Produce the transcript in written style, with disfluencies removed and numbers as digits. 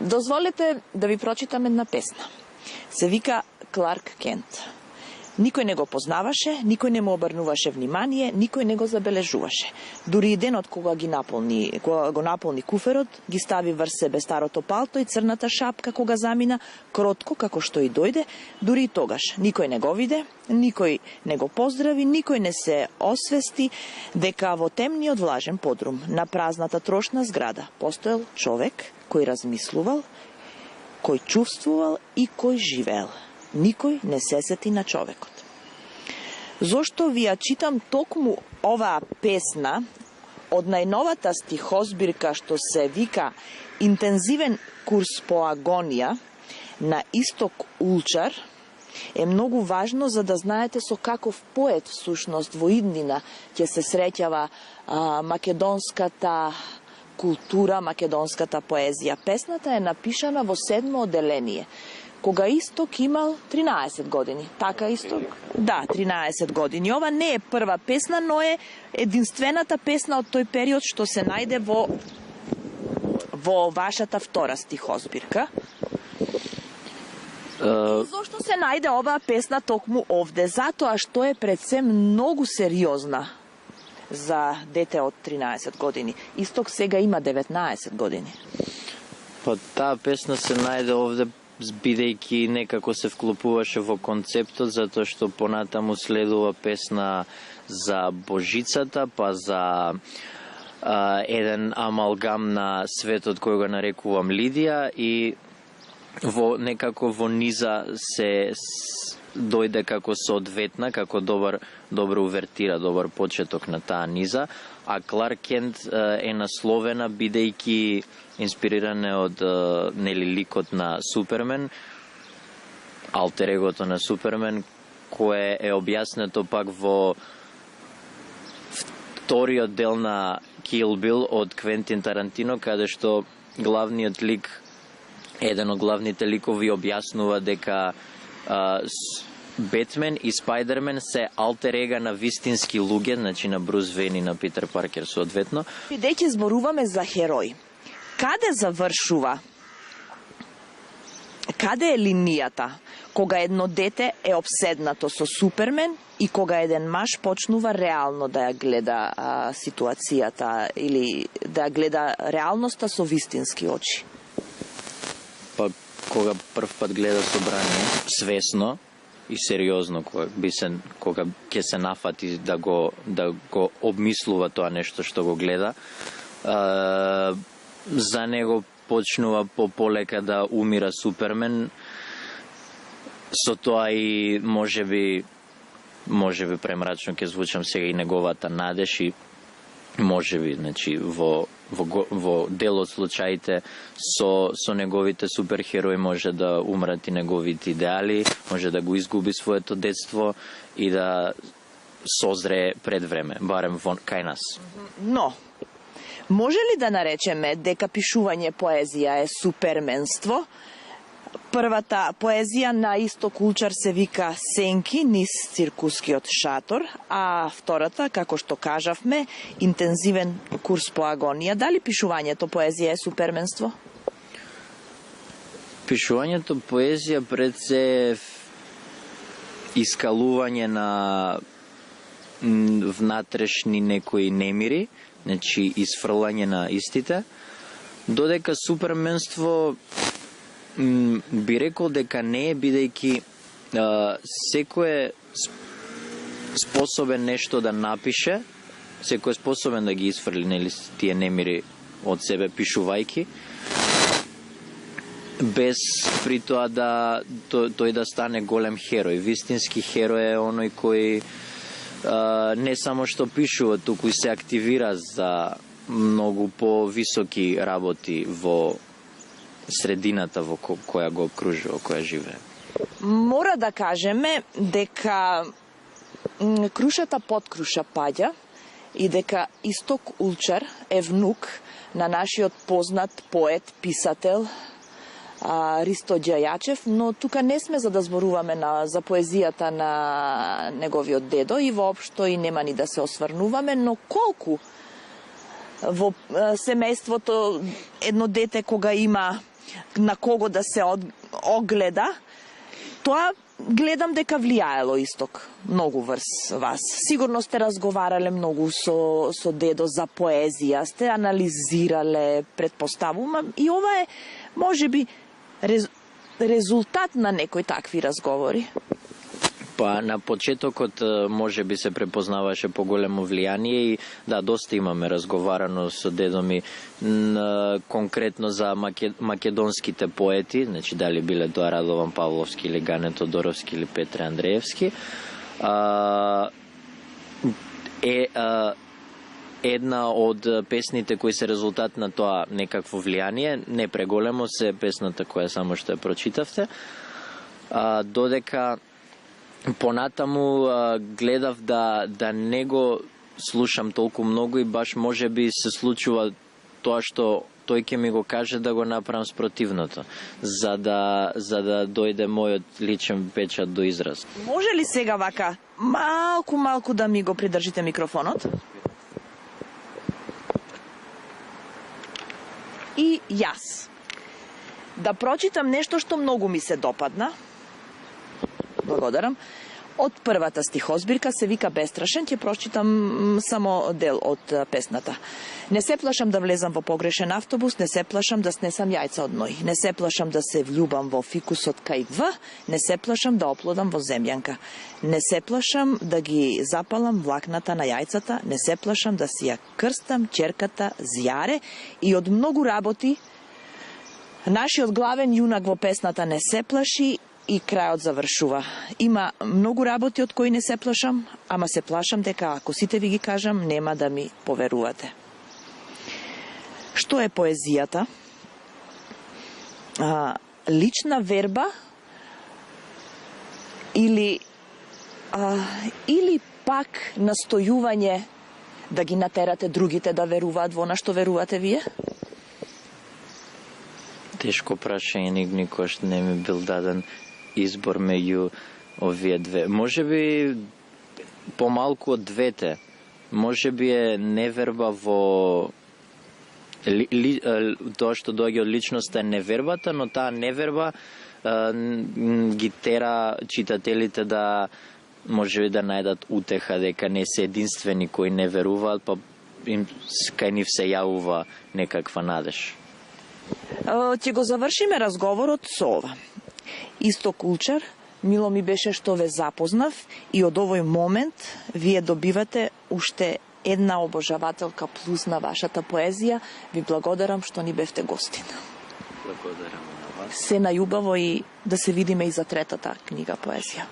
Дозволете да ви прочитам една песна. Се вика Кларк Кент. Никој не го познаваше, никој не му обрнуваше внимание, никој не го забележуваше. Дури и денот кога го наполни куферот, ги стави врз себе старото палто и црната шапка кога замина, кротко како што и дојде, дури и тогаш никој не го виде, никој не го поздрави, никој не се освести дека во темниот влажен подрум на празната трошна зграда постоел човек кој размислувал, кој чувствувал и кој живеел. Никој не се сети на човекот. Зошто ви ја читам токму оваа песна од најновата стихозбирка што се вика Интензивен курс по агонија на Исток Улчар, е многу важно за да знаете со каков поет всушност во иднина ќе се среќава македонската култура, македонската поезија. Песната е напишана во 7 оделение, кога Исток имал 13 години. Така, Исток? Да, 13 години. Ова не е прва песна, но е единствената песна од тој период што се најде во вашата втора стихозбирка. Зошто се најде оваа песна токму овде? Затоа што е пред се многу сериозна за дете од 13 години. Исток сега има 19 години. Па таа песна се најде овде бидејќи некако се вклопуваше во концептот, затоа што понатаму следува песна за Божицата, па за еден амалгам на светот кој го нарекувам Лидија, и некако во низа се дојде како соодветна, како добра увертира, добар почеток на таа низа, а Кларк Кент е насловена бидејќи инспириране од ликот на Супермен, алтер егото на Супермен, кое е објаснето пак во вториот дел на Kill Bill од Квентин Тарантино, каде што главниот лик, еден од главните ликови, објаснува дека Бетмен и Спајдермен се алтер ега на вистински луѓе, значи на Брус Вейн и на Питер Паркер соодветно. Бидејќи зборуваме за херој, каде завршува? Каде е линијата кога едно дете е обседнато со Супермен и кога еден маж почнува реално да ја гледа ситуацијата или да ја гледа реалноста со вистински очи? Па кога прв пат гледа собрание свесно и сериозно, кога ќе се нафати да го обмислува тоа нешто што го гледа, за него почнува полека да умира Супермен, со тоа и можеби премрачно ќе звучам сега и неговата надеж, и можеби, значи, во дел од случаите со неговите суперхерои може да умрат и неговите идеали, може да го изгуби своето детство и да созрее пред време, барем кај нас. Но може ли да наречеме дека пишување поезија е суперменство? Првата поезија на Исток Улчар се вика Сенки низ циркускиот шатор, а втората, како што кажавме, Интензивен курс по агонија. Дали пишувањето поезија е суперменство? Пишувањето поезија пред се е искалување на внатрешни некои немири, значи изфрлање на истите, додека суперменство би рекол дека не е, бидејќи секој е способен нешто да напише, секој е способен да ги изфрли тие немири од себе пишувајки, без при тоа тој да стане голем херој. Вистински херој е оној кој не само што пишува, туку и се активира за многу повисоки работи во средината во која го окружува, која живее. Мора да кажеме дека крушата под круша паѓа и дека Исток Улчар е внук на нашиот познат поет, писател Ристо Ѓајачев, но тука не сме за да зборуваме за поезијата на неговиот дедо и воопшто и нема ни да се осврнуваме, но колку во семејството едно дете кога има на кого да се огледа, тоа гледам дека влијаело исток многу врз вас. Сигурно сте разговарале многу со дедо за поезија, сте анализирале, предпоставувам, и ова е можеби резултат на некои такви разговори. Па на почетокот може би се препознаваше поголемо влијание и да, доста имаме разговарано со дедо ми конкретно за македонските поети, значи дали биле тоа Радован Павловски или Гане Тодоровски или Петре Андреевски. Една од песните кои се резултат на тоа некакво влијание, не преголемо, се песната која само што ја прочитавте, додека понатаму гледав да не го слушам толку многу и баш може би се случува тоа што тој ќе ми го каже да го направам спротивното, за да дојде мојот личен печат до израз. Може ли сега вака малку да ми го придржите микрофонот? И јас да прочитам нешто што многу ми се допадна. Благодарам. Од првата стихозбирка се вика Бестрашен, ќе прочитам само дел од песната. Не се плашам да влезам во погрешен автобус, не се плашам да снесам јајца од ној, не се плашам да се влюбам во фикусот кај В, не се плашам да оплодам во земјанка, не се плашам да ги запалам влакната на јајцата, не се плашам да си ја крстам ќерката Зјаре, и од многу работи нашиот главен јунак во песната не се плаши и крајот завршува. Има многу работи од кои не се плашам, ама се плашам дека ако сите ви ги кажам, нема да ми поверувате. Што е поезијата? Лична верба или пак настојување да ги натерате другите да веруваат во на што верувате вие? Тешко прашање, никош не ми бил даден избор меѓу овие две. Може би помалку од двете. Може би е неверба во тоа што доаѓа од личноста е невербата, но таа неверба ги тера читателите да може би да најдат утеха дека не се единствени кои не веруваат, па кај нив се јавува некаква надеж. Ќе го завршиме разговорот со ова. Исток Улчар, мило ми беше што ве запознав и од овој момент вие добивате уште една обожавателка плюс на вашата поезија. Ви благодарам што ни бевте гостин. Благодарам на вас. Се најубаво и да се видиме и за третата книга поезија.